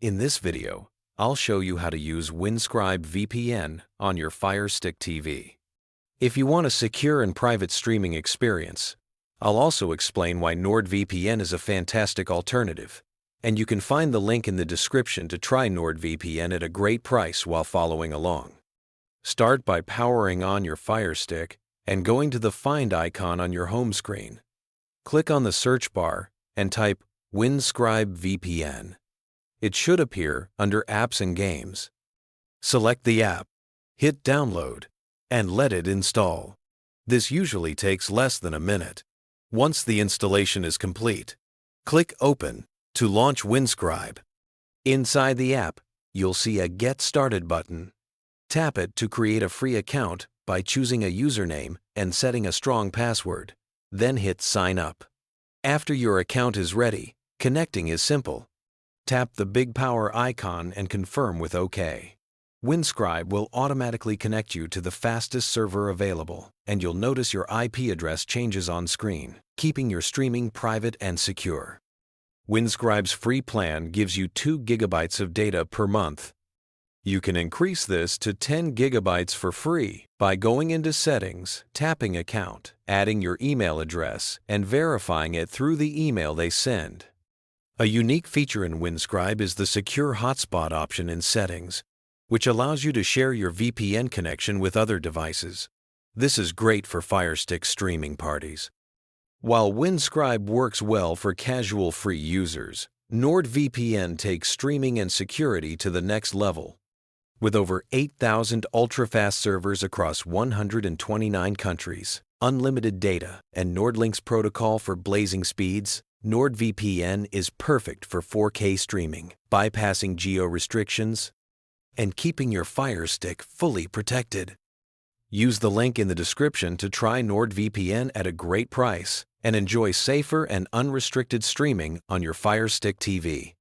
In this video, I'll show you how to use Windscribe VPN on your Firestick TV. If you want a secure and private streaming experience, I'll also explain why NordVPN is a fantastic alternative, and you can find the link in the description to try NordVPN at a great price while following along. Start by powering on your Firestick and going to the Find icon on your home screen. Click on the search bar and type Windscribe VPN. It should appear under Apps and Games. Select the app, hit Download, and let it install. This usually takes less than a minute. Once the installation is complete, click Open to launch Windscribe. Inside the app, you'll see a Get Started button. Tap it to create a free account by choosing a username and setting a strong password. Then hit Sign Up. After your account is ready, connecting is simple. Tap the big power icon and confirm with OK. Windscribe will automatically connect you to the fastest server available, and you'll notice your IP address changes on screen, keeping your streaming private and secure. Windscribe's free plan gives you 2 GB of data per month. You can increase this to 10 GB for free by going into Settings, tapping Account, adding your email address, and verifying it through the email they send. A unique feature in Windscribe is the Secure Hotspot option in Settings, which allows you to share your VPN connection with other devices. This is great for Firestick streaming parties. While Windscribe works well for casual free users, NordVPN takes streaming and security to the next level. With over 8,000 ultra-fast servers across 129 countries, unlimited data, and NordLink's protocol for blazing speeds, NordVPN is perfect for 4K streaming, bypassing geo-restrictions, and keeping your Firestick fully protected. Use the link in the description to try NordVPN at a great price and enjoy safer and unrestricted streaming on your Firestick TV.